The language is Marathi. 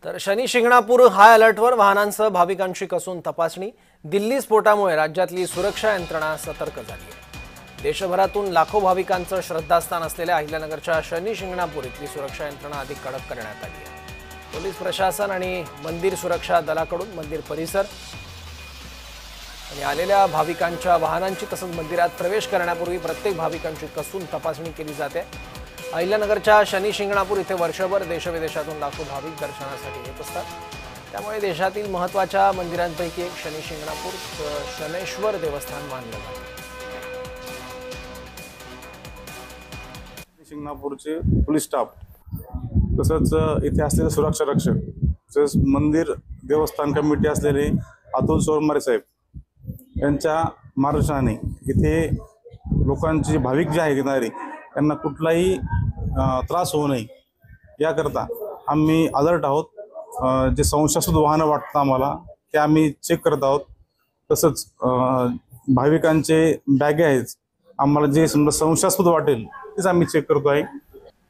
तर शनी शिंगणापूर हाय अलर्टवर वाहनांसह भाविकांची कसून तपासणी। दिल्ली स्फोटामुळे राज्यातली सुरक्षा यंत्रणा सतर्क झाली आहे। देशभरातून लाखो भाविकांचं श्रद्धास्थान असलेल्या अहिल्यानगरच्या शनी शिंगणापूर इथली सुरक्षा यंत्रणा अधिक कडक करण्यात आली आहे। पोलीस प्रशासन आणि मंदिर सुरक्षा दलाकडून मंदिर परिसर आणि आलेल्या भाविकांच्या वाहनांची तसंच मंदिरात प्रवेश करण्यापूर्वी प्रत्येक भाविकांची कसून तपासणी केली जाते। अहिल्यानगरच्या शनी शिंगणापूर इथे वर्षभर देशविदेशातून लाखो भाविक दर्शनासाठी येत असतात। त्यामुळे देशातील महत्त्वाच्या मंदिरांपैकी एक शनी शिंगणापूर शनेश्वर देवस्थान मानलं जातं। शिंगणापूरचे पोलीस स्टाफ तसंच इथे असलेले सुरक्षा रक्षक तसेच मंदिर देवस्थान कमिटी असलेले अतुल सोरमारे साहेब यांच्या मार्गदर्शनाने इथे लोकांचे भाविक जे आहेत येणारे त्यांना कुठलाही त्रास होऊ नये याकरता आम्ही अलर्ट आहोत। जे संशयास्पद वाहनं वाटतं आम्हाला ते आम्ही चेक करत आहोत। तसंच भाविकांचे बॅगे आहेत आम्हाला जे समजा संशयास्पद वाटेल तेच आम्ही चेक करतो आहे।